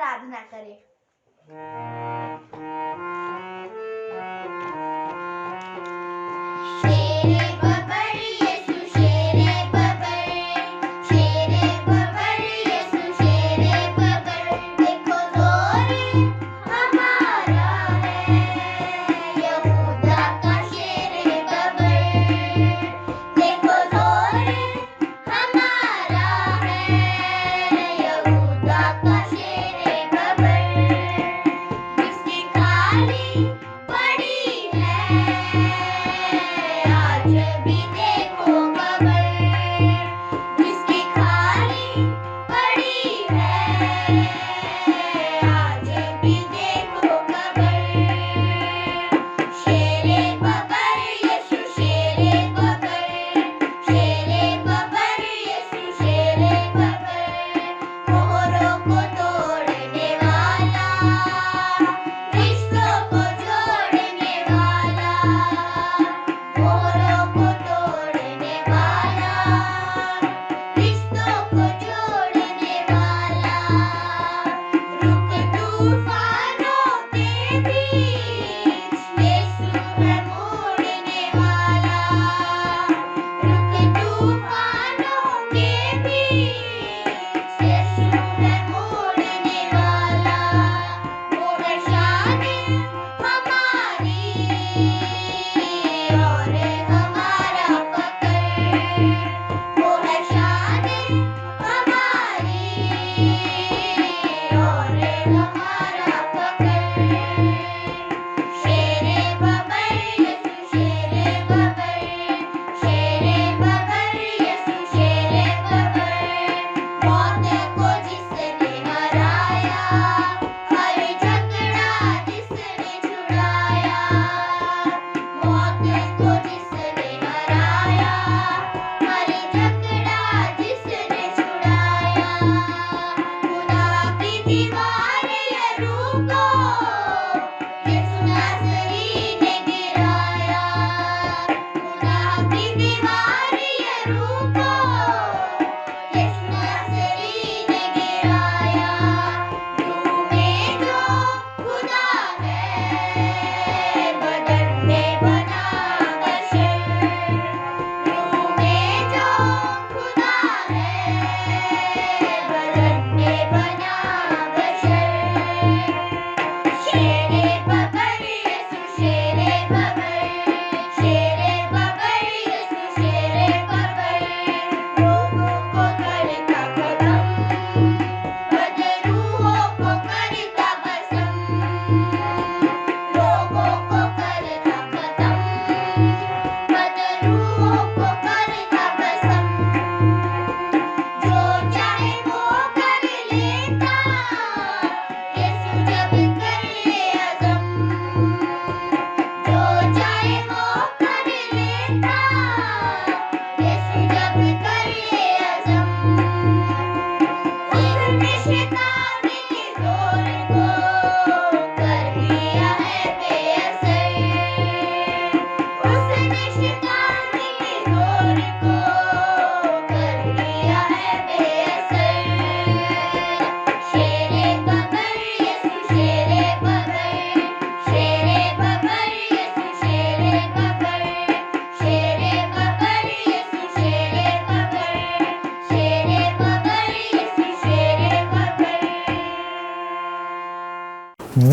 आराधना करें।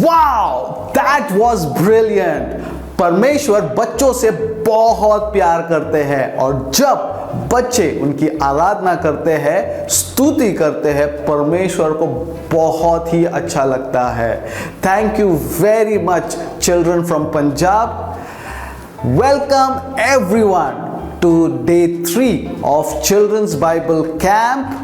Wow, that was brilliant. परमेश्वर बच्चों से बहुत प्यार करते हैं और जब बच्चे उनकी आराधना करते हैं, स्तुति करते हैं, परमेश्वर को बहुत ही अच्छा लगता है। Thank you very much children from Punjab. Welcome everyone to day 3 of children's Bible camp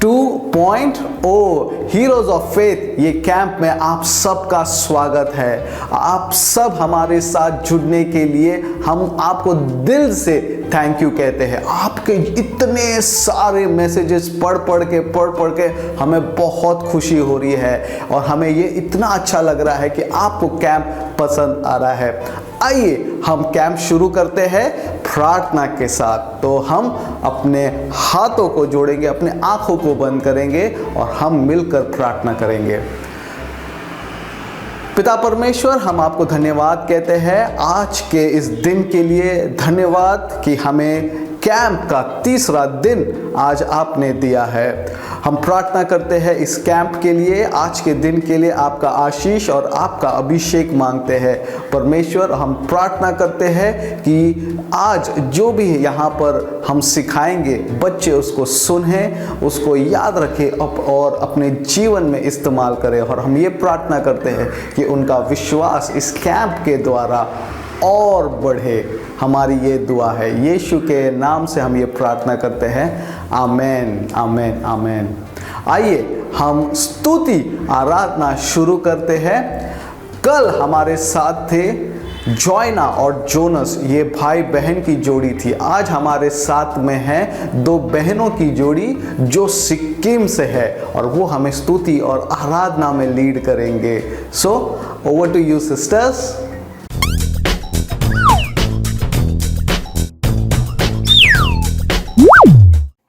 2.0 heroes of faith. ये कैंप में आप सबका स्वागत है। आप सब हमारे साथ जुड़ने के लिए हम आपको दिल से थैंक यू कहते हैं। आपके इतने सारे मैसेजेस पढ़ पढ़ के हमें बहुत खुशी हो रही है और हमें ये इतना अच्छा लग रहा है कि आपको कैंप पसंद आ रहा है। आइए हम कैंप शुरू करते हैं प्रार्थना के साथ। तो हम अपने हाथों को जोड़ेंगे, अपने आंखों को बंद करेंगे और हम मिलकर प्रार्थना करेंगे। पिता परमेश्वर, हम आपको धन्यवाद कहते हैं आज के इस दिन के लिए। धन्यवाद कि हमें कैंप का तीसरा दिन आज आपने दिया है। हम प्रार्थना करते हैं इस कैंप के लिए, आज के दिन के लिए आपका आशीष और आपका अभिषेक मांगते हैं। परमेश्वर, हम प्रार्थना करते हैं कि आज जो भी यहाँ पर हम सिखाएंगे बच्चे उसको सुनें, उसको याद रखें और अपने जीवन में इस्तेमाल करें। और हम ये प्रार्थना करते हैं कि उनका विश्वास इस कैंप के द्वारा और बढ़े। हमारी ये दुआ है, यीशु के नाम से हम ये प्रार्थना करते हैं। आमेन, आमेन, आमेन। आइए हम स्तुति आराधना शुरू करते हैं। कल हमारे साथ थे जॉयना और जोनस, ये भाई बहन की जोड़ी थी। आज हमारे साथ में है दो बहनों की जोड़ी जो सिक्किम से है और वो हमें स्तुति और आराधना में लीड करेंगे। So over to you sisters.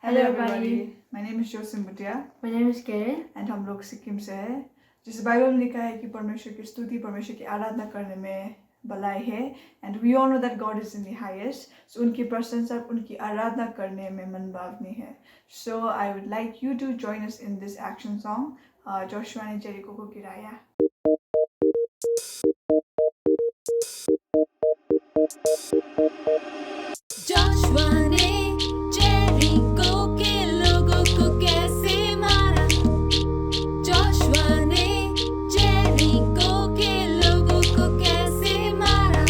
Hello everybody, my name is Josim Bhutia. My name is Karen. And हम लोग सिक्किम से हैं। जिस बाइबल में लिखा है कि परमेश्वर की स्तुति, परमेश्वर की आराधना करने में भलाई है। And we all know that God is in the highest. So उनकी प्रशंसा, उनकी आराधना करने में मनभावनी है। So I would like you to join us in this action song. Joshua ने जेरिको को गिराया। जोशुआ ने जेरिको के लोगों को कैसे मारा? जोशुआ ने जेरिको के लोगों को कैसे मारा?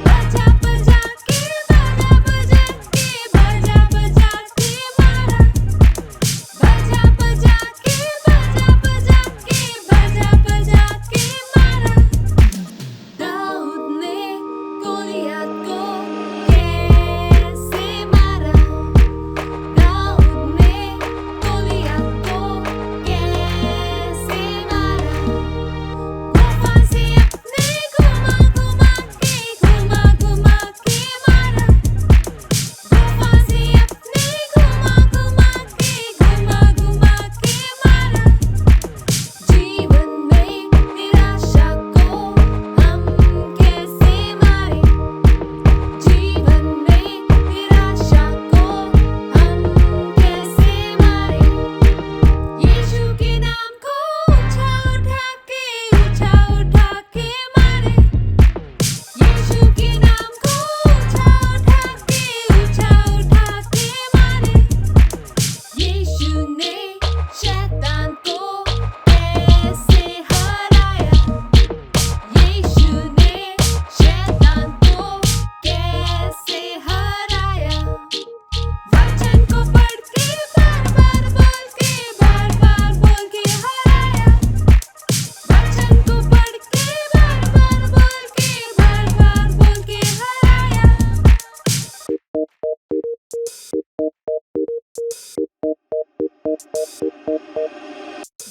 बजा बजा के मारा। बजा बजा के मारा। दाऊद ने गोलियत को कैसे मारा? दाऊद ने गोलियत को कैसे मारा? गुफा से अपने घुमा घुमा के मारा। गुफा से अपने घुमा घुमा के मारा। जीवन में निराशा को हम कैसे मारे? जीवन में निराशा को हम कैसे मारे? यीशु के नाम को ऊंचा उठा के मारे। यीशु के नाम को ऊंचा उठा के मारे। यीशु ने शैतान को कैसे हराया? यीशु ने शैतान को कैसे हराया? वचन को पढ़ के बार बार बोल के हराया। वचन को पढ़ के बार बार बोल के हराया।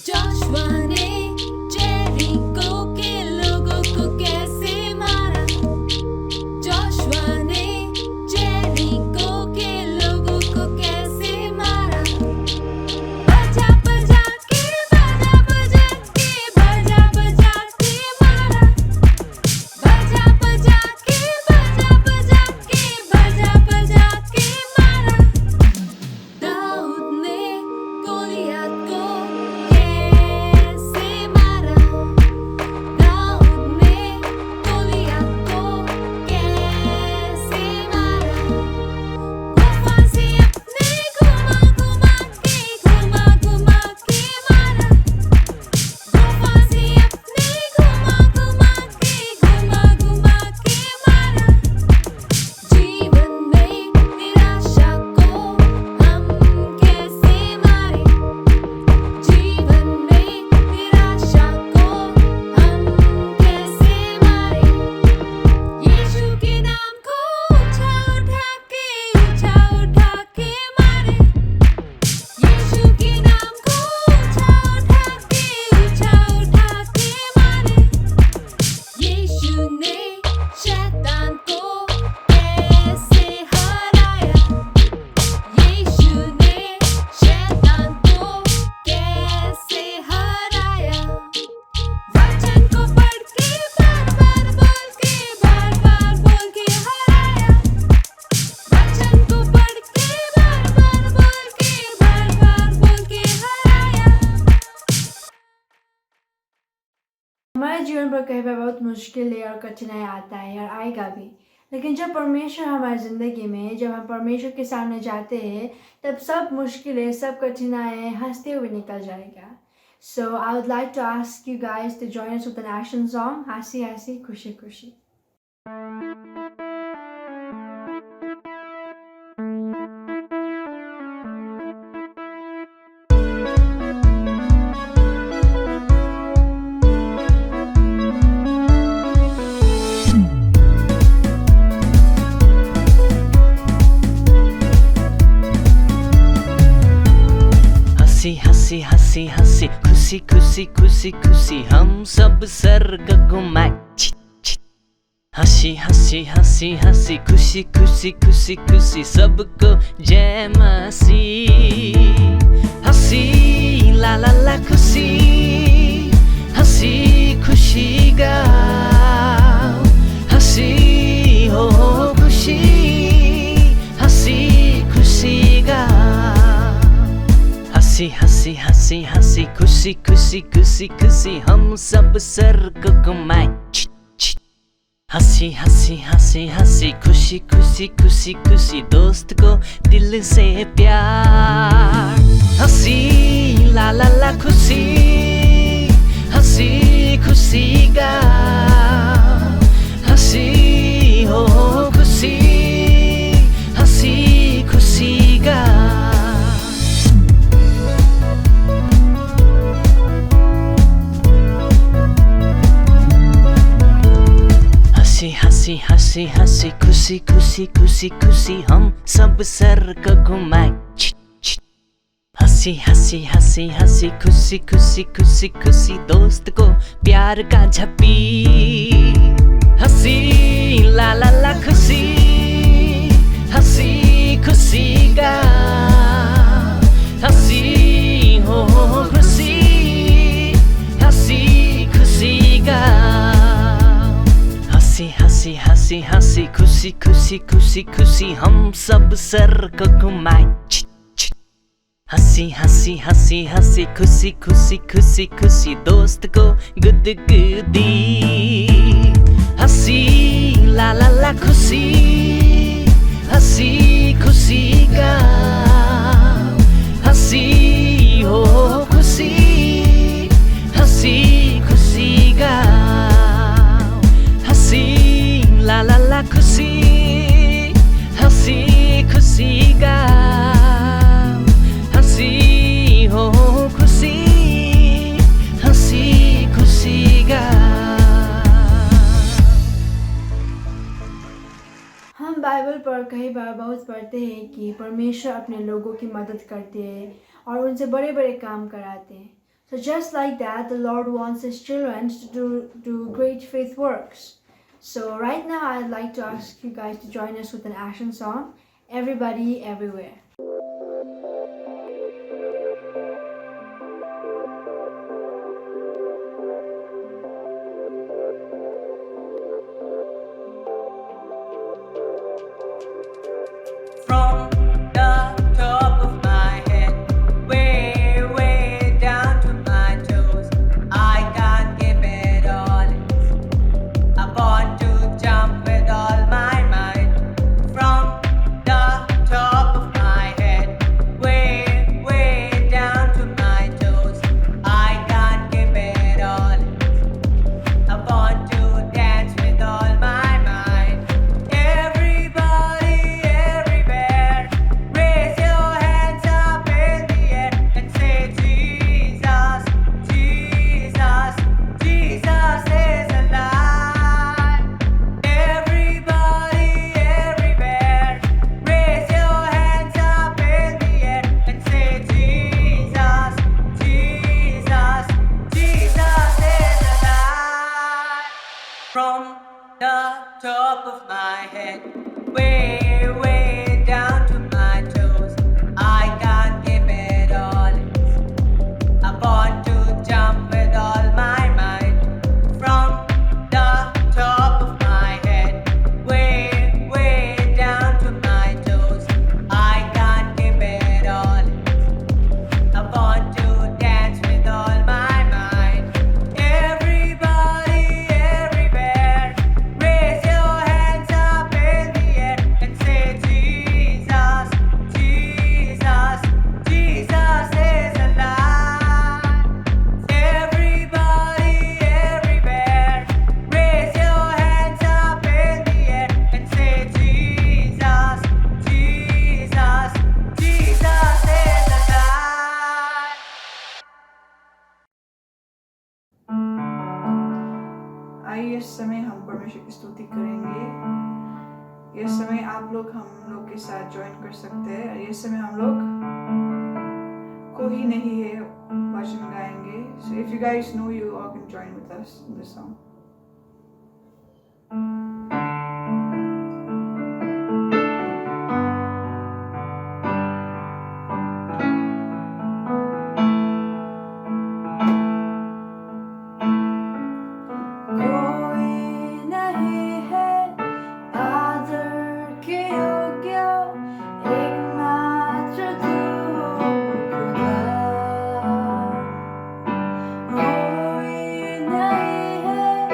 जोशुआ ने जेरिको के लोगों को कैसे मारा? जोशुआ ने जेरिको के लोगों को कैसे मारा? बजा बजा के मारा। बजा बजा के मारा। दाऊद ने गोलियत मुश्किलें और कठिनाई आता है और आएगा भी, लेकिन जब परमेश्वर हमारी ज़िंदगी में, जब हम परमेश्वर के सामने जाते हैं, तब सब मुश्किलें, सब कठिनाई हंसते हुए निकल जाएगा. So I would like to ask you guys to join us with an action song, Hasi Hasi Khushi Khushi. हंसी हंसी हंसी खुशी खुशी खुशी खुशी हम सब स्वर्ग घुमाए. हंसी हंसी हंसी हंसी खुशी खुशी खुशी खुशी सबको जय मसीह. हंसी ला ला ला खुशी, हंसी खुशी गाओ. हंसी हो खुशी, हंसी खुशी गाओ. हंसी हंसी हंसी हंसी खुशी खुशी खुशी खुशी हम सब स्वर्ग घुमाए. हंसी हंसी हंसी हंसी खुशी खुशी खुशी खुशी दोस्त को दिल से प्यार. हंसी ला ला ला खुशी, हंसी खुशी गाओ. हंसी हो खुशी, हंसी खुशी गाओ. हंसी हंसी हंसी खुशी खुशी खुशी खुशी हम सब स्वर्ग घुमाए. हंसी हंसी हंसी हंसी खुशी खुशी खुशी खुशी दोस्त को प्यार का झप्पी. हंसी ला ला ला खुशी, हंसी खुशी गाओ. हंसी हो खुशी, हंसी खुशी गाओ. हंसी हंसी हंसी खुशी खुशी खुशी खुशी हम सब स्वर्ग घुमाए. हंसी हंसी हंसी हंसी खुशी खुशी खुशी खुशी दोस्त को गुदगुदी. हंसी ला ला ला खुशी, हंसी खुशी गाओ. हंसी हो खुशी, हंसी खुशी गाओ. हंसी ला ला ला खुशी, हंसी खुशी गाओ. हंसी हो खुशी, हंसी खुशी गाओ. हम बाइबल पर कई बार बहुत पढ़ते हैं कि परमेश्वर अपने लोगों की मदद करते हैं और उनसे बड़े बड़े काम कराते हैं. So just like that, the Lord wants His children to do great faith works. So right now I'd like to ask you guys to join us with an action song, Everybody Everywhere. From the top of my head, way, way down to my toes, I can't keep it all. I want to jump with all my might. From the top of my head, way, way down to my toes, I can't keep it all. I want to dance with all my might. Everybody, everywhere. लोग हम लोग के साथ join कर सकते हैं। ये समय हम लोग कोई नहीं है वचन गाएंगे। So if you guys know, you all can join with us in this song. कोई नहीं है आदर के योग्य, एकमात्र तू हो खुदा। कोई नहीं है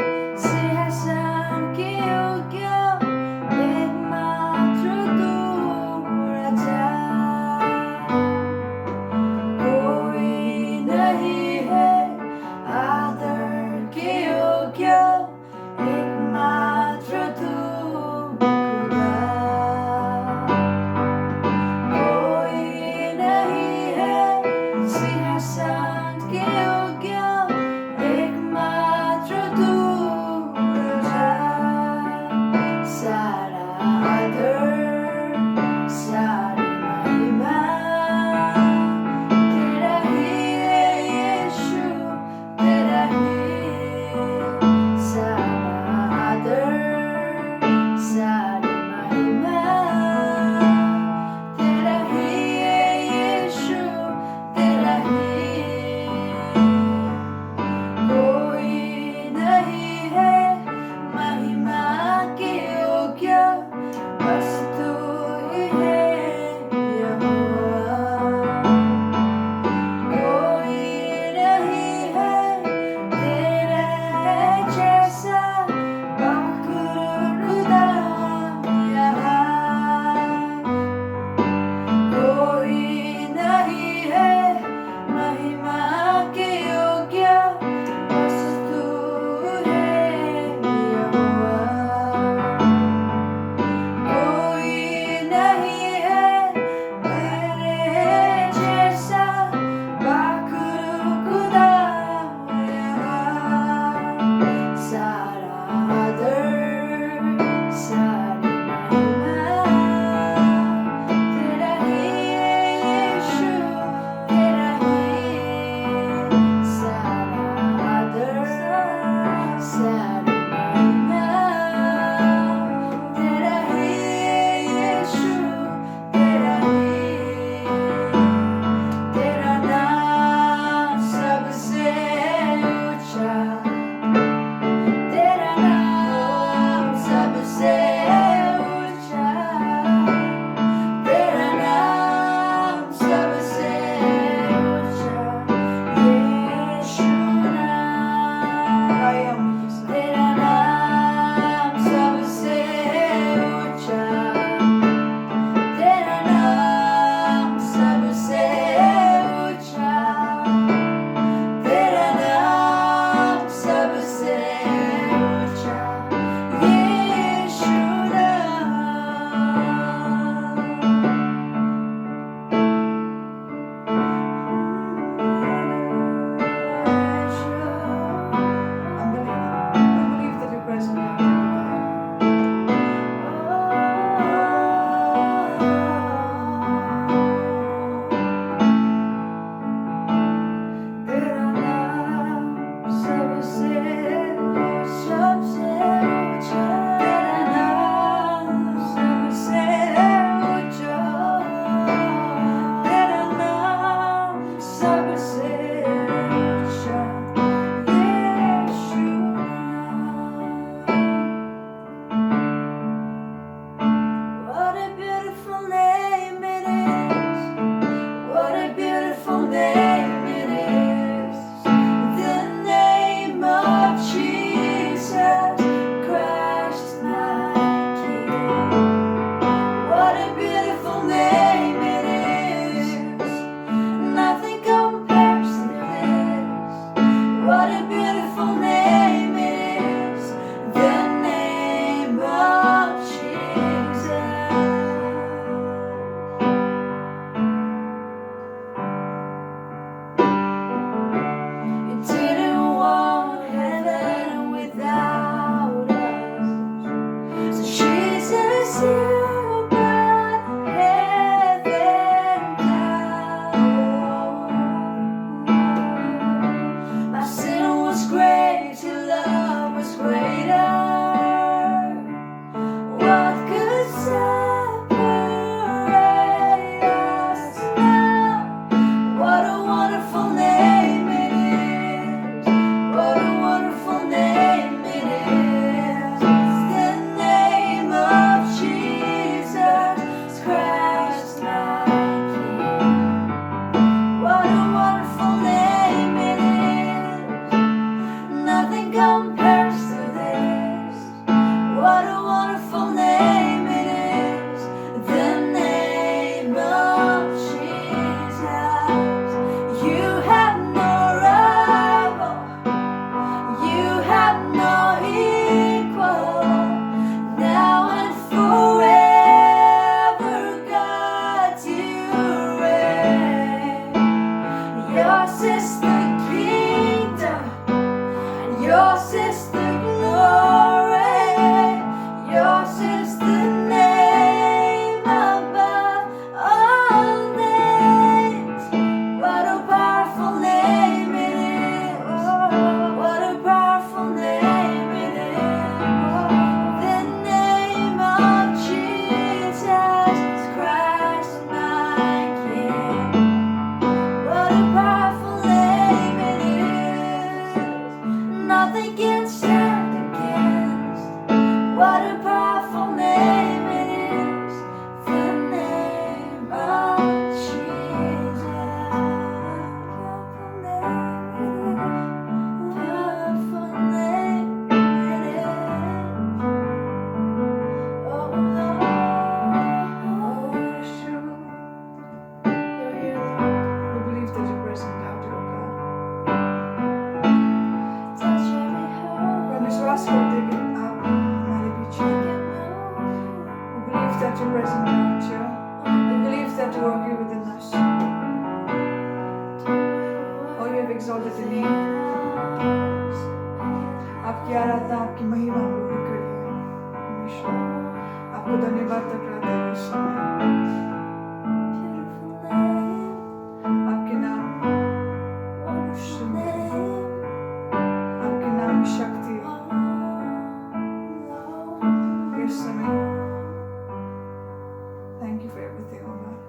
you for everything, oh God.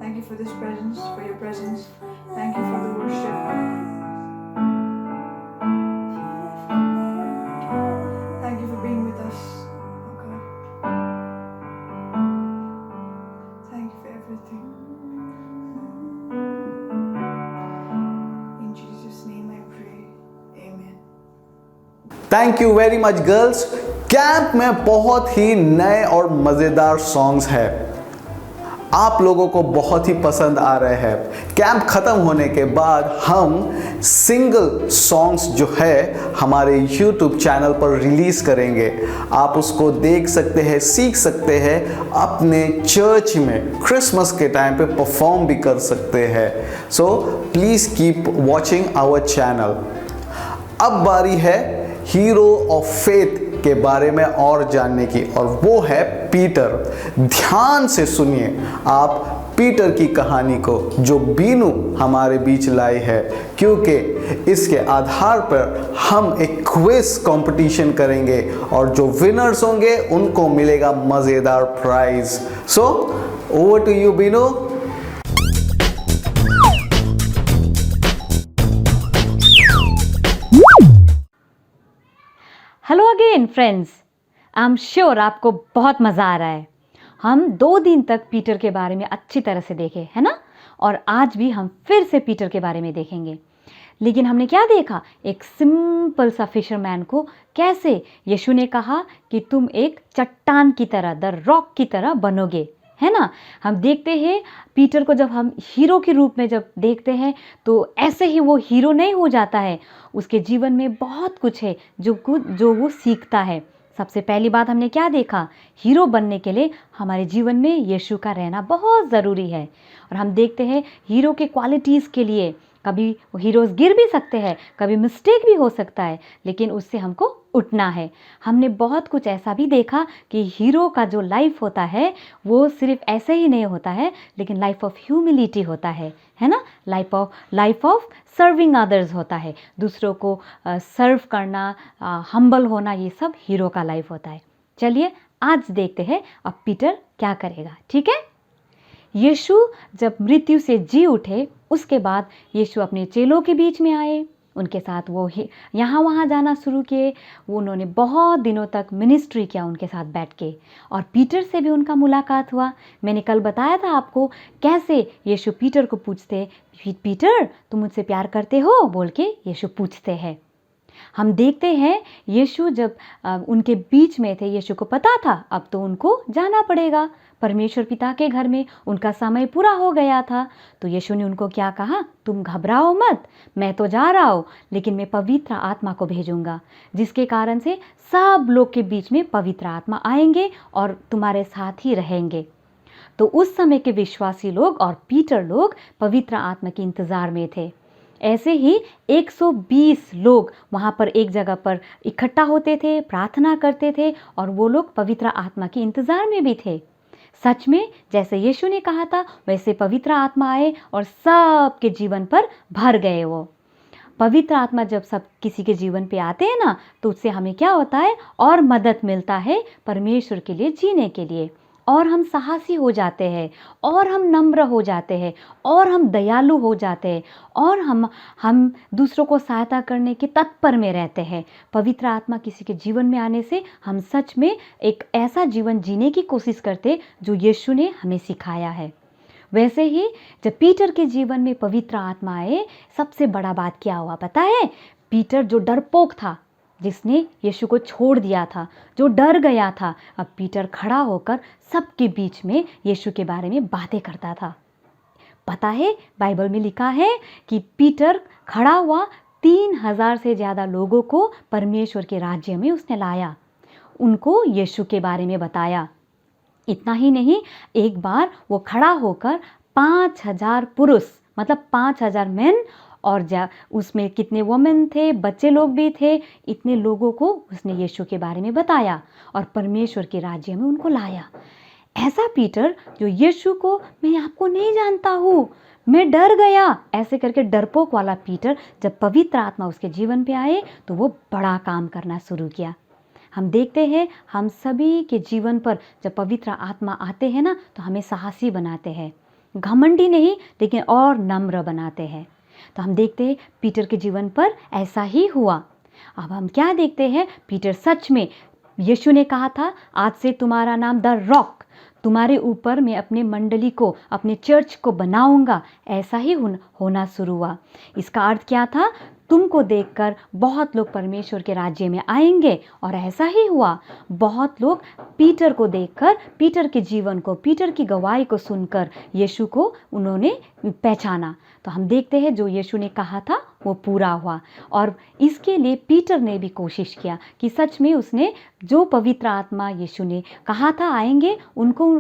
Thank you for this presence, for your presence. Thank you for the worship. Thank you for being with us, oh God. Thank you for everything. In Jesus' name I pray. Amen. Thank you very much girls. Camp में बहुत ही नए और मज़ेदार songs हैं, आप लोगों को बहुत ही पसंद आ रहे हैं। कैंप ख़त्म होने के बाद हम सिंगल सॉन्ग्स जो है हमारे YouTube चैनल पर रिलीज़ करेंगे। आप उसको देख सकते हैं, सीख सकते हैं, अपने चर्च में क्रिसमस के टाइम पे परफॉर्म भी कर सकते हैं। So please keep watching our channel. अब बारी है हीरो ऑफ फेथ के बारे में और जानने की, और वो है पीटर। ध्यान से सुनिए आप पीटर की कहानी को जो बीनू हमारे बीच लाई है, क्योंकि इसके आधार पर हम एक क्विज कंपटीशन करेंगे और जो विनर्स होंगे उनको मिलेगा मज़ेदार prize. So over to you Beenu. Hello again friends, I am sure आपको बहुत मज़ा आ रहा है। हम 2 दिन तक पीटर के बारे में अच्छी तरह से देखे, है ना? और आज भी हम फिर से पीटर के बारे में देखेंगे। लेकिन हमने क्या देखा? एक सिंपल सा फिशरमैन को कैसे यीशु ने कहा कि तुम एक चट्टान की तरह, द रॉक की तरह बनोगे, है ना? हम देखते हैं पीटर को जब हम हीरो के रूप में जब देखते हैं तो ऐसे ही वो हीरो नहीं हो जाता है। उसके जीवन में बहुत कुछ है जो वो सीखता है। सबसे पहली बात हमने क्या देखा? हीरो बनने के लिए हमारे जीवन में यीशु का रहना बहुत ज़रूरी है। और हम देखते हैं हीरो के क्वालिटीज़ के लिए कभी हीरोज़ गिर भी सकते हैं, कभी मिस्टेक भी हो सकता है, लेकिन उससे हमको उठना है। हमने बहुत कुछ ऐसा भी देखा कि हीरो का जो लाइफ होता है वो सिर्फ ऐसे ही नहीं होता है, लेकिन लाइफ ऑफ ह्यूमिलिटी होता है ना? लाइफ ऑफ सर्विंग अदर्स होता है। दूसरों को सर्व करना, हम्बल होना, ये सब हीरो का लाइफ होता है। चलिए आज देखते हैं अब पीटर क्या करेगा, ठीक है? यीशु जब मृत्यु से जी उठे उसके बाद यीशु अपने चेलों के बीच में आए, उनके साथ वो यहाँ वहाँ जाना शुरू किए। वो उन्होंने बहुत दिनों तक मिनिस्ट्री किया उनके साथ बैठ के, और पीटर से भी उनका मुलाकात हुआ। मैंने कल बताया था आपको कैसे यीशु पीटर को पूछते, पीटर तुम मुझसे प्यार करते हो बोल के यीशु पूछते हैं। हम देखते हैं यीशु जब उनके बीच में थे, यीशु को पता था अब तो उनको जाना पड़ेगा परमेश्वर पिता के घर में, उनका समय पूरा हो गया था। तो यीशु ने उनको क्या कहा? तुम घबराओ मत, मैं तो जा रहा हूँ, लेकिन मैं पवित्र आत्मा को भेजूंगा, जिसके कारण से सब लोग के बीच में पवित्र आत्मा आएंगे और तुम्हारे साथ ही रहेंगे। तो उस समय के विश्वासी लोग और पीटर लोग पवित्र आत्मा के इंतज़ार में थे। ऐसे ही 120 लोग वहाँ पर एक जगह पर इकट्ठा होते थे, प्रार्थना करते थे, और वो लोग पवित्र आत्मा के इंतज़ार में भी थे। सच में जैसे यीशु ने कहा था वैसे पवित्र आत्मा आए और सबके जीवन पर भर गए। वो पवित्र आत्मा जब सब किसी के जीवन पे आते हैं ना, तो उससे हमें क्या होता है? और मदद मिलता है परमेश्वर के लिए जीने के लिए, और हम साहसी हो जाते हैं, और हम नम्र हो जाते हैं, और हम दयालु हो जाते हैं, और हम दूसरों को सहायता करने के तत्पर में रहते हैं। पवित्र आत्मा किसी के जीवन में आने से हम सच में एक ऐसा जीवन जीने की कोशिश करते जो यीशु ने हमें सिखाया है। वैसे ही जब पीटर के जीवन में पवित्र आत्मा आए, सबसे बड़ा बात क्या हुआ पता है? पीटर जो डरपोक था, जिसने यीशु को छोड़ दिया था, जो डर गया था, अब पीटर खड़ा होकर सबके बीच में यीशु के बारे में बातें करता था। पता है बाइबल में लिखा है कि पीटर खड़ा हुआ 3000 से ज़्यादा लोगों को परमेश्वर के राज्य में उसने लाया, उनको यीशु के बारे में बताया। इतना ही नहीं, एक बार वो खड़ा होकर 5000 पुरुष, मतलब 5000 मेन, और उसमें कितने वुमेन थे, बच्चे लोग भी थे, इतने लोगों को उसने यीशु के बारे में बताया और परमेश्वर के राज्य में उनको लाया। ऐसा पीटर जो यीशु को मैं आपको नहीं जानता हूँ, मैं डर गया, ऐसे करके डरपोक वाला पीटर जब पवित्र आत्मा उसके जीवन पे आए तो वो बड़ा काम करना शुरू किया। हम देखते हैं हम सभी के जीवन पर जब पवित्र आत्मा आते हैं ना तो हमें साहसी बनाते हैं, घमंडी नहीं लेकिन और नम्र बनाते हैं। तो हम देखते हैं पीटर के जीवन पर ऐसा ही हुआ। अब हम क्या देखते हैं, पीटर सच में, यीशु ने कहा था आज से तुम्हारा नाम द रॉक, तुम्हारे ऊपर मैं अपने मंडली को, अपने चर्च को बनाऊंगा। ऐसा ही होना शुरू हुआ। इसका अर्थ क्या था, तुमको देखकर बहुत लोग परमेश्वर के राज्य में आएंगे, और ऐसा ही हुआ। बहुत लोग पीटर को देखकर, पीटर के जीवन को, पीटर की गवाही को सुनकर यीशु को उन्होंने पहचाना। तो हम देखते हैं जो यीशु ने कहा था वो पूरा हुआ, और इसके लिए पीटर ने भी कोशिश किया कि सच में उसने जो पवित्र आत्मा यीशु ने कहा था आएंगे, उनको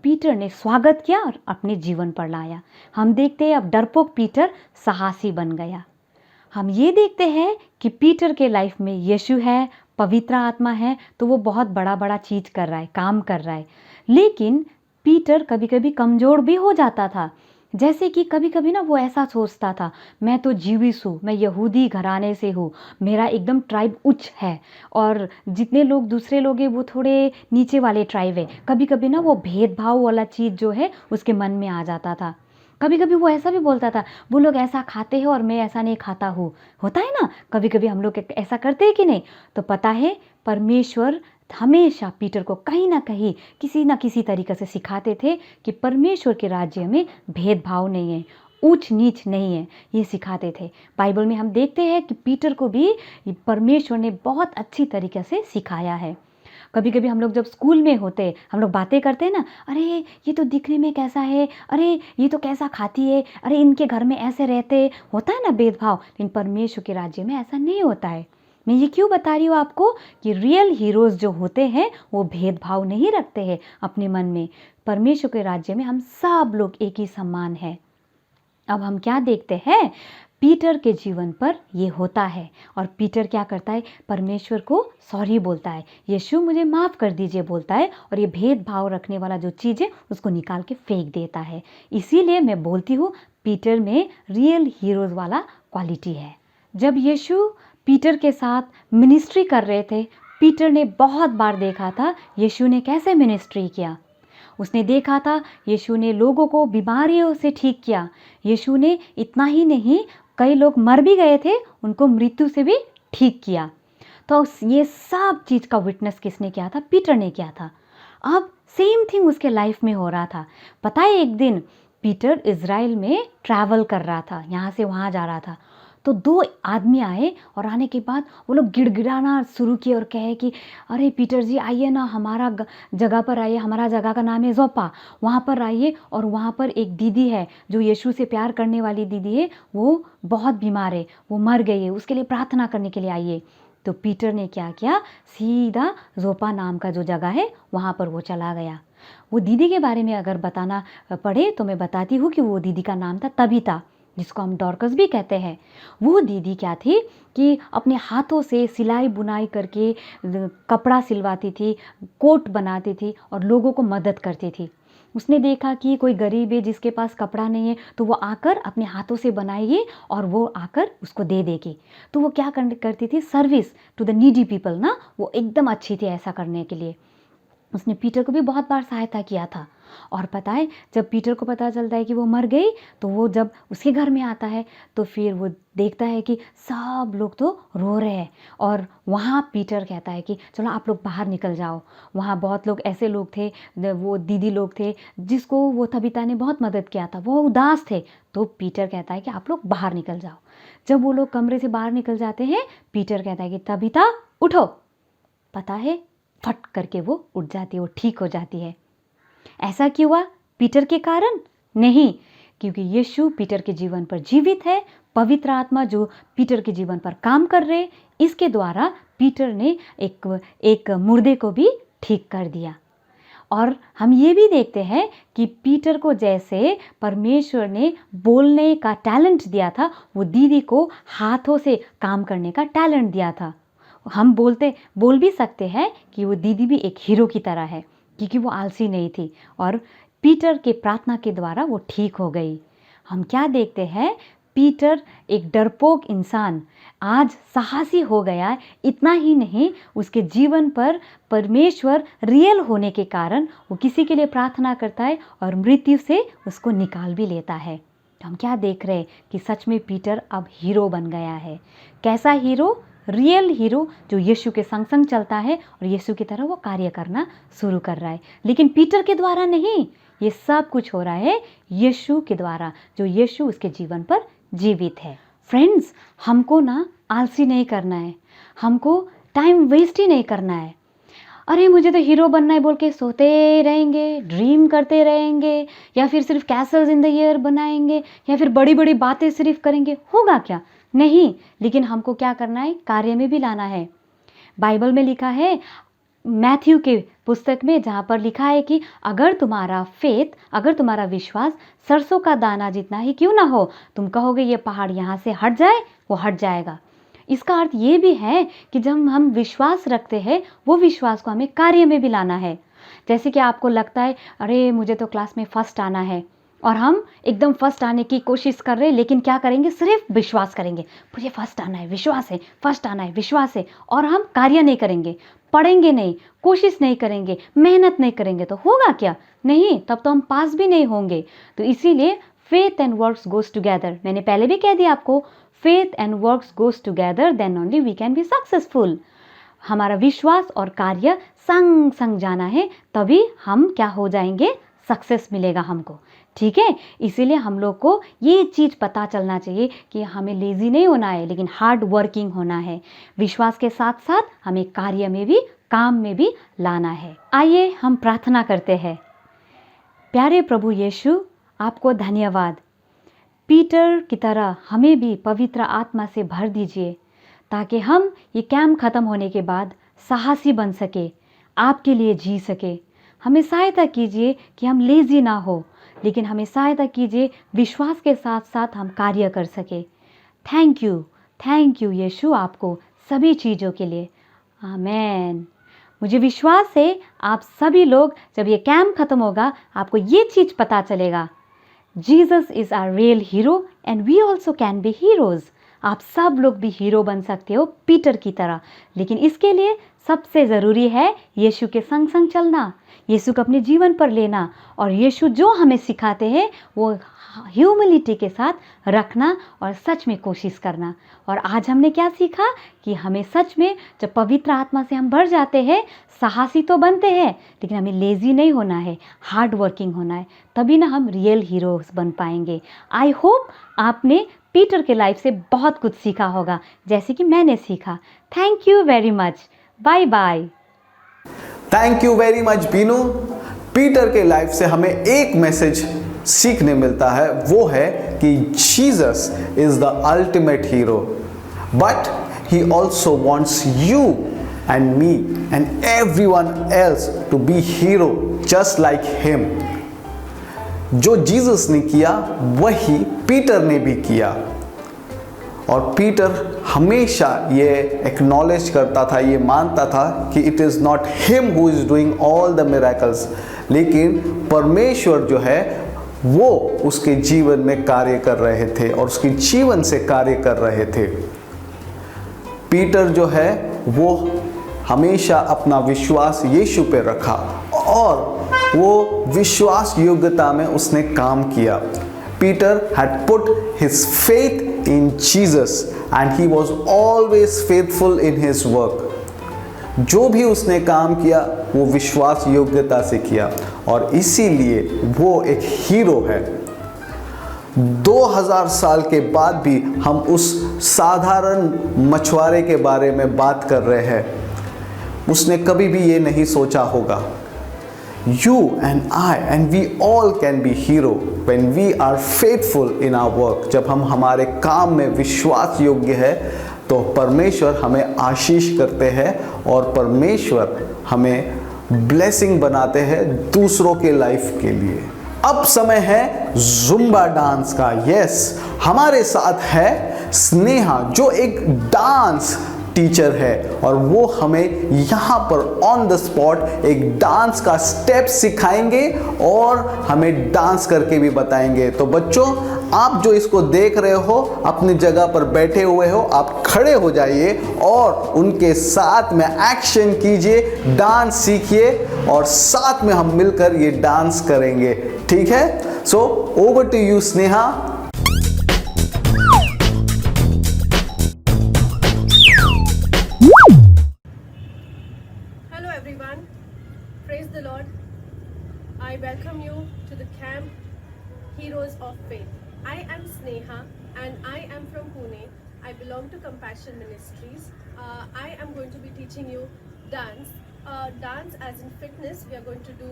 पीटर ने स्वागत किया और अपने जीवन पर लाया। हम देखते हैं अब डरपोक पीटर साहसी बन गया। हम ये देखते हैं कि पीटर के लाइफ में यीशु है, पवित्र आत्मा है, तो वो बहुत बड़ा बड़ा चीज़ कर रहा है, काम कर रहा है। लेकिन पीटर कभी कभी कमज़ोर भी हो जाता था। जैसे कि कभी कभी ना वो ऐसा सोचता था, मैं तो जीविस हूँ, मैं यहूदी घराने से हूँ, मेरा एकदम ट्राइब उच्च है और जितने लोग दूसरे लोग हैं वो थोड़े नीचे वाले ट्राइब है। कभी कभी ना वो भेदभाव वाला चीज़ जो है उसके मन में आ जाता था। कभी कभी वो ऐसा भी बोलता था, वो लोग ऐसा खाते हैं और मैं ऐसा नहीं खाता हूँ। होता है ना, कभी कभी हम लोग ऐसा करते हैं कि नहीं। तो पता है परमेश्वर हमेशा पीटर को कहीं ना कहीं किसी ना किसी तरीके से सिखाते थे कि परमेश्वर के राज्य में भेदभाव नहीं है, ऊंच नीच नहीं है, ये सिखाते थे। बाइबल में हम देखते हैं कि पीटर को भी परमेश्वर ने बहुत अच्छी तरीके से सिखाया है। कभी कभी हम लोग जब स्कूल में होते, हम लोग बातें करते हैं ना, अरे ये तो दिखने में कैसा है, अरे ये तो कैसा खाती है, अरे इनके घर में ऐसे रहते, होता है ना भेदभाव। लेकिन परमेश्वर के राज्य में ऐसा नहीं होता है। मैं ये क्यों बता रही हूँ आपको कि रियल हीरोज़ जो होते हैं वो भेदभाव नहीं रखते हैं अपने मन में। परमेश्वर के राज्य में हम सब लोग एक ही समान है। अब हम क्या देखते हैं, पीटर के जीवन पर ये होता है और पीटर क्या करता है, परमेश्वर को सॉरी बोलता है, यीशु मुझे माफ़ कर दीजिए बोलता है, और ये भेदभाव रखने वाला जो चीज़ है उसको निकाल के फेंक देता है। इसीलिए मैं बोलती हूँ पीटर में रियल हीरोज़ वाला क्वालिटी है। जब यीशु पीटर के साथ मिनिस्ट्री कर रहे थे, पीटर ने बहुत बार देखा था यीशु ने कैसे मिनिस्ट्री किया। उसने देखा था यीशु ने लोगों को बीमारियों से ठीक किया। यीशु ने इतना ही नहीं, कई लोग मर भी गए थे, उनको मृत्यु से भी ठीक किया। तो ये सब चीज़ का विटनेस किसने किया था, पीटर ने किया था। अब सेम थिंग उसके लाइफ में हो रहा था। पता है एक दिन पीटर इज़राइल में ट्रैवल कर रहा था, यहाँ से वहाँ जा रहा था। तो दो आदमी आए और आने के बाद वो लोग गिड़गिड़ाना शुरू किए और कहे कि अरे पीटर जी आइए ना, हमारा जगह पर आइए, हमारा जगह का नाम है जोपा, वहाँ पर आइए, और वहाँ पर एक दीदी है जो यीशु से प्यार करने वाली दीदी है, वो बहुत बीमार है, वो मर गई है, उसके लिए प्रार्थना करने के लिए आइए। तो पीटर ने क्या किया, सीधा जोपा नाम का जो जगह है वहाँ पर वो चला गया। वो दीदी के बारे में अगर बताना पड़े तो मैं बताती हूँ कि वो दीदी का नाम था तबीता, जिसको हम डॉर्कस भी कहते हैं। वो दीदी क्या थी कि अपने हाथों से सिलाई बुनाई करके कपड़ा सिलवाती थी, कोट बनाती थी और लोगों को मदद करती थी। उसने देखा कि कोई गरीब है जिसके पास कपड़ा नहीं है, तो वो आकर अपने हाथों से बनाइए और वो आकर उसको दे देगी। तो वो क्या करती थी, service to the needy people ना, वो एकदम अच्छी थी ऐसा करने के लिए। उसने पीटर को भी बहुत बार सहायता किया था। और पता है जब पीटर को पता चलता है कि वो मर गई, तो वो जब उसके घर में आता है तो फिर वो देखता है कि सब लोग तो रो रहे हैं, और वहाँ पीटर कहता है कि चलो आप लोग बाहर निकल जाओ। वहाँ बहुत लोग ऐसे लोग थे, वो दीदी लोग थे जिसको वो तबीता ने बहुत मदद किया था, वो उदास थे। तो पीटर कहता है कि आप लोग बाहर निकल जाओ। जब वो लोग कमरे से बाहर निकल जाते हैं, पीटर कहता है कि तबीता उठो। पता है फट करके वो उठ जाती है, वो ठीक हो जाती है। ऐसा क्यों हुआ, पीटर के कारण नहीं, क्योंकि यीशु पीटर के जीवन पर जीवित है। पवित्र आत्मा जो पीटर के जीवन पर काम कर रहे, इसके द्वारा पीटर ने एक मुर्दे को भी ठीक कर दिया। और हम ये भी देखते हैं कि पीटर को जैसे परमेश्वर ने बोलने का टैलेंट दिया था, वो दीदी को हाथों से काम करने का टैलेंट दिया था। हम बोल भी सकते हैं कि वो दीदी भी एक हीरो की तरह है, क्योंकि वो आलसी नहीं थी और पीटर के प्रार्थना के द्वारा वो ठीक हो गई। हम क्या देखते हैं, पीटर एक डरपोक इंसान आज साहसी हो गया है। इतना ही नहीं, उसके जीवन पर परमेश्वर रियल होने के कारण वो किसी के लिए प्रार्थना करता है और मृत्यु से उसको निकाल भी लेता है। तो हम क्या देख रहे हैं कि सच में पीटर अब हीरो बन गया है। कैसा हीरो? रियल हीरो, जो यीशु के संग संग चलता है और यीशु की तरह वो कार्य करना शुरू कर रहा है। लेकिन पीटर के द्वारा नहीं, ये सब कुछ हो रहा है यीशु के द्वारा, जो यीशु उसके जीवन पर जीवित है। फ्रेंड्स, हमको ना आलसी नहीं करना है, हमको टाइम वेस्ट ही नहीं करना है। अरे मुझे तो हीरो बनना है बोल के सोते रहेंगे, ड्रीम करते रहेंगे, या फिर सिर्फ कैसल्स इन द एयर बनाएंगे, या फिर बड़ी बड़ी बातें सिर्फ करेंगे, होगा क्या? नहीं, लेकिन हमको क्या करना है? कार्य में भी लाना है। बाइबल में लिखा है, मैथ्यू के पुस्तक में, जहाँ पर लिखा है कि अगर तुम्हारा फेथ, अगर तुम्हारा विश्वास सरसों का दाना जितना ही क्यों ना हो, तुम कहोगे ये पहाड़ यहाँ से हट जाए, वो हट जाएगा। इसका अर्थ ये भी है कि जब हम विश्वास रखते हैं, वो विश्वास को हमें कार्य में भी लाना है। जैसे कि आपको लगता है, अरे मुझे तो क्लास में फर्स्ट आना है, और हम एकदम फर्स्ट आने की कोशिश कर रहे हैं, लेकिन क्या करेंगे? सिर्फ विश्वास करेंगे, मुझे फर्स्ट आना है, विश्वास है, फर्स्ट आना है, विश्वास है, और हम कार्य नहीं करेंगे, पढ़ेंगे नहीं, कोशिश नहीं करेंगे, मेहनत नहीं करेंगे, तो होगा क्या? नहीं, तब तो हम पास भी नहीं होंगे। तो इसीलिए faith and works goes together. मैंने पहले भी कह दिया आपको, faith and works goes together, then only we can be successful. हमारा विश्वास और कार्य संग संग जाना है, तभी हम क्या हो जाएंगे? सक्सेस मिलेगा हमको। ठीक है, इसीलिए हम लोग को ये चीज़ पता चलना चाहिए कि हमें लेज़ी नहीं होना है, लेकिन हार्ड वर्किंग होना है। विश्वास के साथ साथ हमें कार्य में भी, काम में भी लाना है। आइए हम प्रार्थना करते हैं। प्यारे प्रभु यीशु, आपको धन्यवाद। पीटर की तरह हमें भी पवित्र आत्मा से भर दीजिए, ताकि हम ये कैंप ख़त्म होने के बाद साहसी बन सके, आपके लिए जी सके। हमें सहायता कीजिए कि हम लेज़ी ना हो, लेकिन हमें सहायता कीजिए विश्वास के साथ साथ हम कार्य कर सके। थैंक यू यीशु, आपको सभी चीज़ों के लिए। आमेन। मुझे विश्वास है आप सभी लोग, जब ये कैंप ख़त्म होगा, आपको ये चीज़ पता चलेगा, Jesus is our real hero and we also can be heroes. आप सब लोग भी हीरो बन सकते हो पीटर की तरह, लेकिन इसके लिए सबसे ज़रूरी है यीशु के संग संग चलना, यीशु को अपने जीवन पर लेना, और यीशु जो हमें सिखाते हैं वो ह्यूमिलिटी के साथ रखना और सच में कोशिश करना। और आज हमने क्या सीखा कि हमें सच में जब पवित्र आत्मा से हम भर जाते हैं, साहसी तो बनते हैं, लेकिन हमें लेज़ी नहीं होना है, हार्ड वर्किंग होना है, तभी ना हम रियल हीरोज़ बन पाएंगे। आई होप आपने पीटर के लाइफ से बहुत कुछ सीखा होगा, जैसे कि मैंने सीखा। Thank you very much. Bye bye. Thank you very much Beenu. Peter के लाइफ से हमें एक मैसेज सीखने मिलता है, वो है कि Jesus is the ultimate hero, but he also wants you and me and everyone else to be hero just like him. जो जीसस ने किया वही पीटर ने भी किया, और पीटर हमेशा ये एक्नॉलेज करता था, ये मानता था कि it is not him who is doing all the miracles, लेकिन परमेश्वर जो है वो उसके जीवन में कार्य कर रहे थे और उसके जीवन से कार्य कर रहे थे। पीटर जो है वो हमेशा अपना विश्वास यीशु पे रखा और वो विश्वास योग्यता में उसने काम किया। Peter had put his faith in Jesus and he was always faithful in his work. जो भी उसने काम किया वो विश्वास योग्यता से किया और इसीलिए वो एक हीरो है। 2000 साल के बाद भी हम उस साधारण मछुआरे के बारे में बात कर रहे हैं। उसने कभी भी ये नहीं सोचा होगा। You and I and we all can be hero when we are faithful in our work. जब हम हमारे काम में विश्वास योग्य है तो परमेश्वर हमें आशीष करते हैं और परमेश्वर हमें ब्लेसिंग बनाते हैं दूसरों के लाइफ के लिए। अब समय है जुम्बा डांस का। यस, हमारे साथ है स्नेहा जो एक डांस टीचर है और वो हमें यहाँ पर ऑन द स्पॉट एक डांस का स्टेप सिखाएंगे और हमें डांस करके भी बताएंगे। तो बच्चों आप जो इसको देख रहे हो अपनी जगह पर बैठे हुए हो, आप खड़े हो जाइए और उनके साथ में एक्शन कीजिए, डांस सीखिए और साथ में हम मिलकर ये डांस करेंगे, ठीक है? So over to you Sneha. Hello everyone, praise the Lord. I welcome you to the camp Heroes of Faith. I am Sneha and I am from Pune. I belong to Compassion Ministries. I am going to be teaching you dance. Dance as in fitness. We are going to do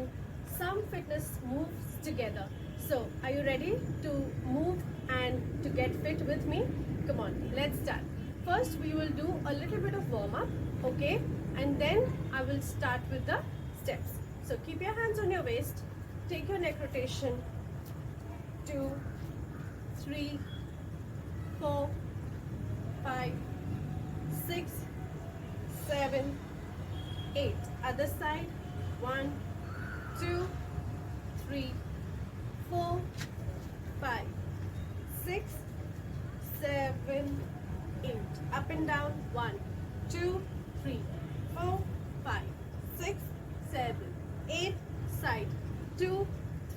some fitness moves together. So, are you ready to move and to get fit with me? Come on, let's start. First, we will do a little bit of warm up, okay? And then I will start with the steps. So, keep your hands on your waist. Take your neck rotation. 2, 3, 4, 5, 6, 7, 8. Other side. 1, 2, 3, 4, 5, 6, 7, 8. Up and down. 1, 2, 3, 4, 5, 6, 7, 8. Side. 2,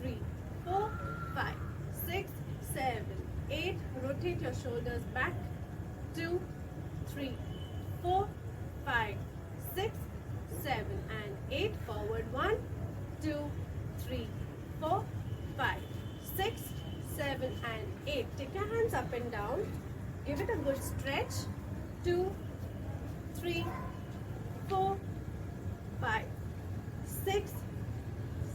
3, 4, 5, 6, 7, 8. Rotate your shoulders back. 2, 3, 4, 5, 6, 7, and 8. Forward. 1, 2, 3, 4, 5, 6, 7, and 8. Take your hands up and down. Give it a good stretch. 2, 3, 4, 5, 6,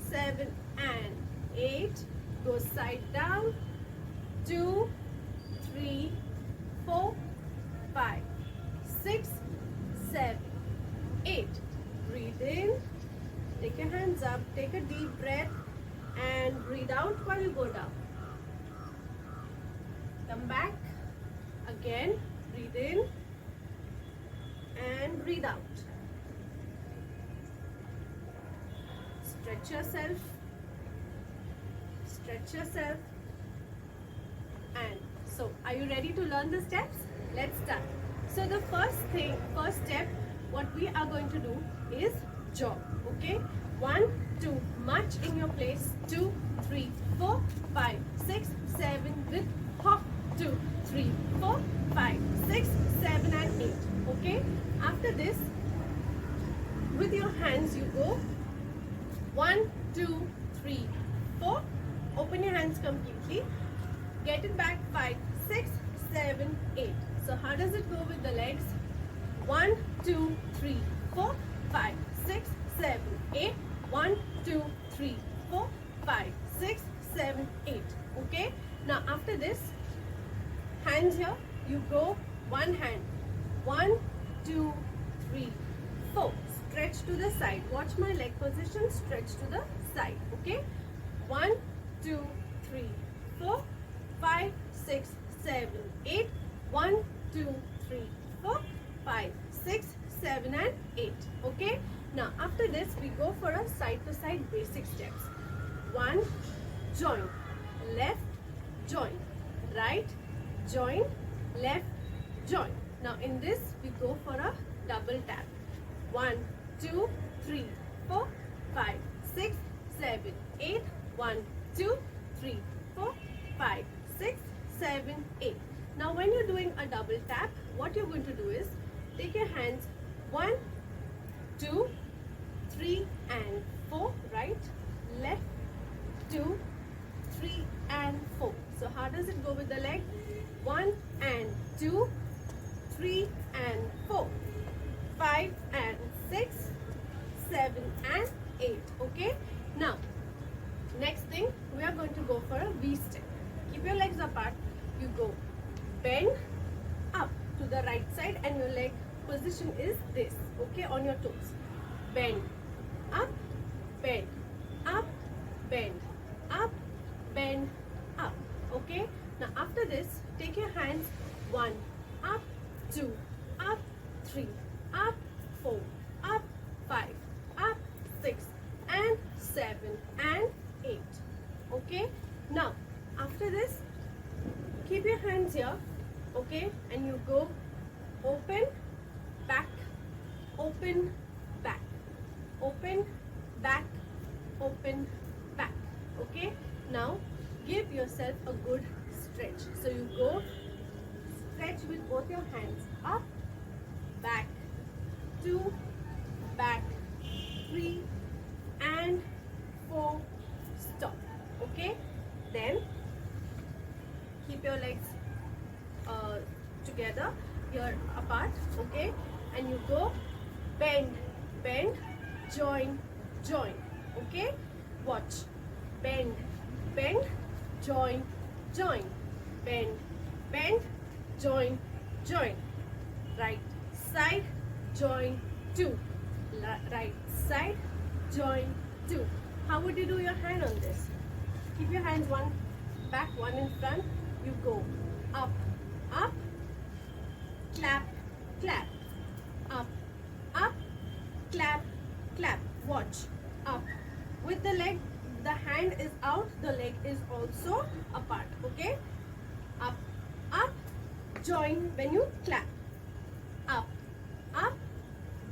7, and 8. Go side down. 2, 3, 4, 5, 6, 7, 8. Breathe in. Take your hands up. Take a deep breath and breathe out while you go down. Come back. Again. Breathe in and breathe out. Stretch yourself. Stretch yourself. And so, are you ready to learn the steps? Let's start. So the first step, what we are going to do is jog. Okay? 1, 2, march in your place. 2, 3, 4, 5, 6, 7 with hop. 2, 3, 4, 5, 6, 7, and 8. Okay? After this, with your hands you go 1, 2, 3, 4. Open your hands completely. Get it back. 5, 6, 7, 8. So how does it go with the legs? 1, 2, 3, 4, 5, 6, 7, 8. 1, 2, 3, 4, 5, 6, 7, 8. Okay? Now after this, hands here, you go one hand. 1, 2, 3, 4. Stretch to the side. Watch my leg position. Stretch to the side. Okay? 1, 2, 3, 4, 5, 6, 7, 8. 1, 2, 3, 4, 5, 6, 7, and 8. Okay? Now after this, we go for a side to side basic steps. 1, join. Left, join. Right, join. Left, join. Now in this, we go for a double tap. 1, 2, 3, 4, 5, 6, 7, 8. 1, 2, 3, 4, 5, 6, 7, 8. Now when you're doing a double tap, what you're going to do is take your hands 1, 2, 3, and 4. Right, left, 2, 3, and 4. So how does it go with the leg? 1 and 2, 3 and 4, 5 and 6, 7 and 8. Okay? Now, next thing, we are going to go for a V step. Keep your legs apart. You go bend up to the right side and your leg position is this. Okay? On your toes. Bend up, bend up, bend up, bend up. Okay? Now after this, take your hands 1, up, 2, up, 3, up, 4, up, 5, up, 6, and 7, and 8. Okay? Now, after this, keep your hands here, okay, and you go open, back, open, back, open, back, open, back. Okay, now give yourself a good stretch. So you go stretch with both your hands up, back, 2, back, 3, and 4, stop. Okay, then keep your legs together, here apart, okay, and you go bend, bend, join, join, okay, watch, bend, bend, join, join, bend, bend, join, join, right side, join, 2, right side, join, 2. How would you do your hand on this? Keep your hands one back, one in front. You go up, up, clap, clap, up, up, clap, clap. Watch, up. With the leg, the hand is out, the leg is also apart. Okay? Up, up, join when you clap. Up, up,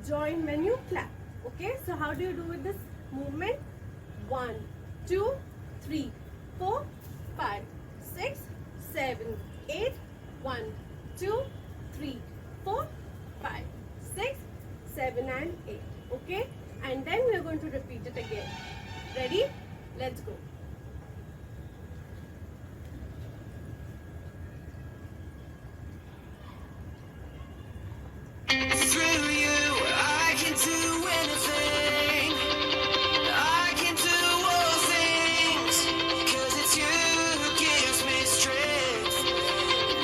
join when you clap. Okay? So how do you do with this movement? 1, 2, 3, 4, 5, 6, 7, 8. 1, 2, 3, 4, 5, 6, 7 and 8. Okay? And then we are going to repeat it again. Ready? Let's go. Through you, I can do anything. I can do all things. 'Cause it's you who gives me strength.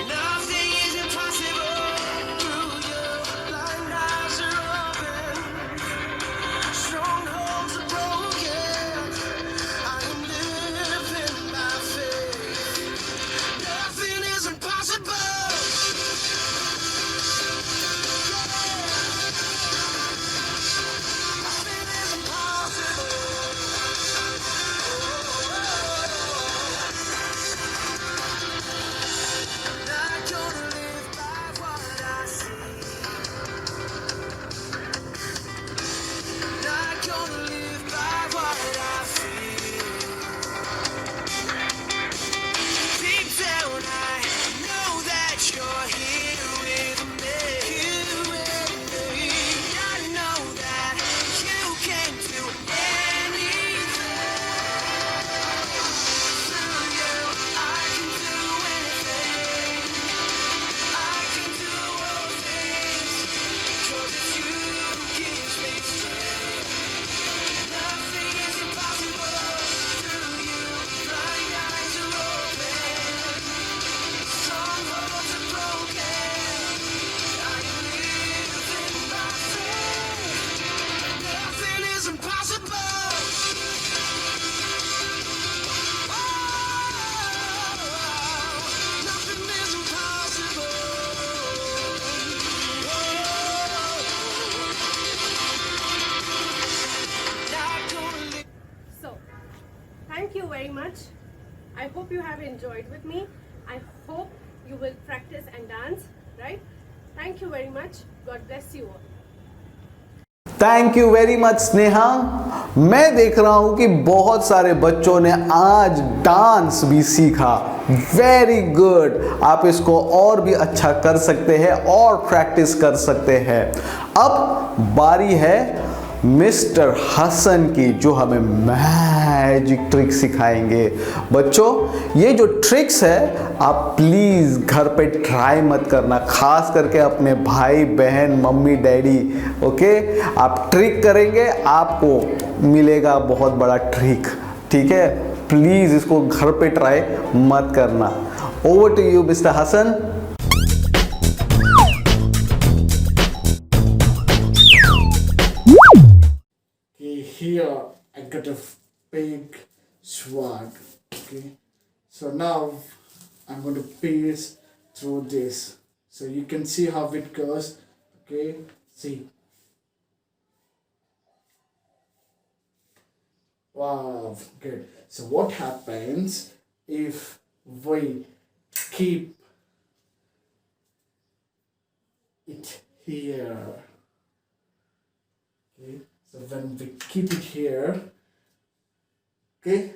Nothing is impossible. Through you, blind eyes are open. Strongholds are broken. I am living by faith. Nothing is impossible. Nothing is impossible. Not gonna live by what I see. Not gonna live by what I feel. Deep down, I know that you're here with me. I know that you can do anything. Through you, I can do anything. I can do all things. 'Cause it's you who gives me strength. Nothing is impossible. Through you, blind eyes are open. Strongholds are broken. I am living by faith. Nothing is impossible. Nothing is impossible. Not gonna live. So, thank you very much. I hope you have enjoyed with me. I hope you will practice and dance, right? Thank you very much. God bless you all. Thank you very much Sneha. मैं देख रहा हूं कि बहुत सारे बच्चों ने आज डांस भी सीखा। वेरी गुड, आप इसको और भी अच्छा कर सकते हैं और प्रैक्टिस कर सकते हैं। अब बारी है मिस्टर हसन की, जो हमें मैजिक ट्रिक सिखाएंगे। बच्चों, ये जो ट्रिक्स है आप प्लीज़ घर पे ट्राई मत करना, खास करके अपने भाई बहन मम्मी डैडी। ओके, आप ट्रिक करेंगे आपको मिलेगा बहुत बड़ा ट्रिक। ठीक है, प्लीज़ इसको घर पे ट्राई मत करना। Over to you mister Hasan. Okay, here I got a big sword. Okay, so now I'm going to pierce through this, so you can see how it goes. Okay, see. Wow, good. So what happens if we keep it here. Okay, so when we keep it here, okay,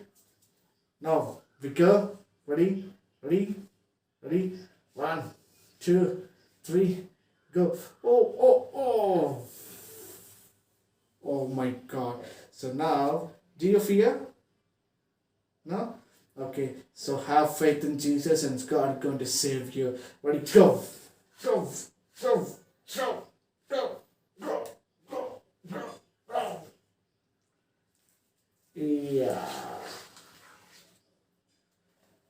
now we go. Ready? 1, 2, 3, go. Oh my God. So now, do you fear? No? Okay, so have faith in Jesus and God going to save you. Ready? Go. Yeah.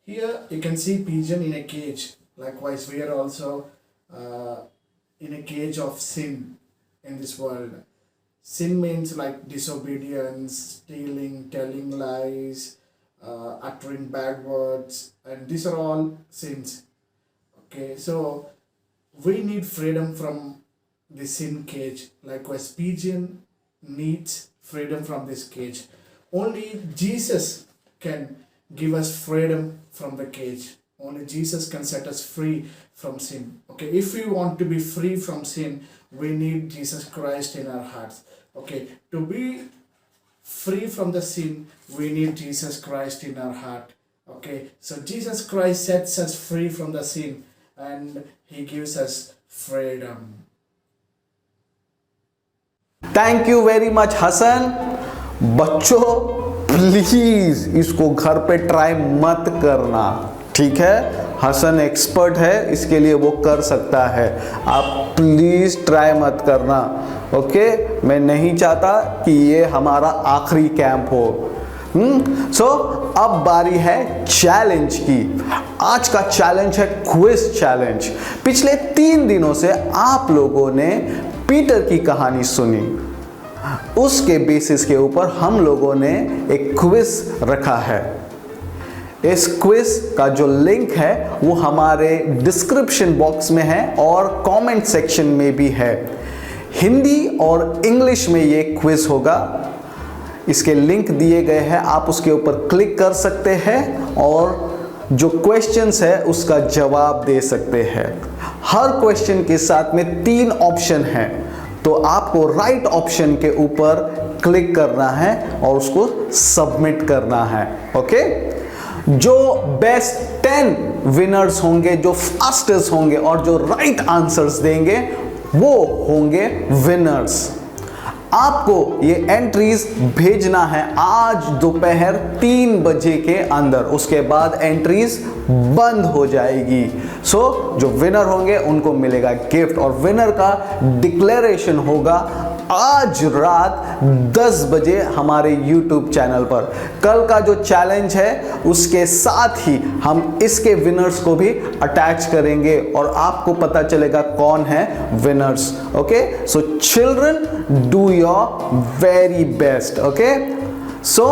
Here you can see pigeon in a cage. Likewise, we are also in a cage of sin in this world. Sin means like disobedience, stealing, telling lies, uttering bad words, and these are all sins. Okay, so we need freedom from the sin cage. Likewise, pigeon needs freedom from this cage. Only Jesus can give us freedom from the cage. Only Jesus can set us free from sin. Okay, if we want to be free from sin, we need Jesus Christ in our hearts. Okay, to be free from the sin, we need Jesus Christ in our heart. Okay, so Jesus Christ sets us free from the sin and He gives us freedom. Thank you very much Hasan. बच्चों please इसको घर पे try मत करना, ठीक है? Hasan expert है, इसके लिए वो कर सकता है, आप प्लीज ट्राई मत करना। ओके, मैं नहीं चाहता कि ये हमारा आखिरी कैंप हो। सो अब बारी है चैलेंज की। आज का चैलेंज है क्विज चैलेंज। पिछले 3 दिनों से आप लोगों ने पीटर की कहानी सुनी, उसके बेसिस के ऊपर हम लोगों ने एक क्विज रखा है। इस क्विज का जो लिंक है वो हमारे डिस्क्रिप्शन बॉक्स में है और कमेंट सेक्शन में भी है। हिंदी और इंग्लिश में ये क्विज होगा। इसके लिंक दिए गए हैं, आप उसके ऊपर क्लिक कर सकते हैं और जो क्वेश्चंस है उसका जवाब दे सकते हैं। हर क्वेश्चन के साथ में 3 ऑप्शन हैं, तो आपको राइट ऑप्शन के ऊपर क्लिक करना है और उसको सबमिट करना है। ओके, जो बेस्ट 10 विनर्स होंगे, जो फास्टेस्ट होंगे और जो राइट आंसर्स देंगे वो होंगे विनर्स। आपको ये एंट्रीज भेजना है आज दोपहर 3 बजे के अंदर, उसके बाद एंट्रीज बंद हो जाएगी। सो जो विनर होंगे उनको मिलेगा गिफ्ट और विनर का डिक्लेरेशन होगा आज रात 10 बजे हमारे YouTube चैनल पर। कल का जो चैलेंज है उसके साथ ही हम इसके विनर्स को भी अटैच करेंगे और आपको पता चलेगा कौन है winners. Okay, so children do your very best. Okay, so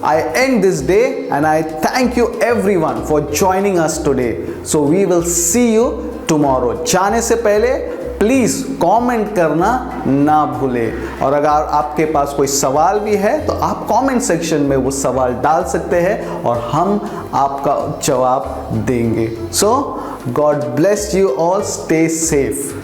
I end this day and I thank you everyone for joining us today. So we will see you tomorrow. जाने से पहले प्लीज कमेंट करना ना भूले और अगर आपके पास कोई सवाल भी है तो आप कमेंट सेक्शन में वो सवाल डाल सकते हैं और हम आपका जवाब देंगे। So God bless you all, stay safe.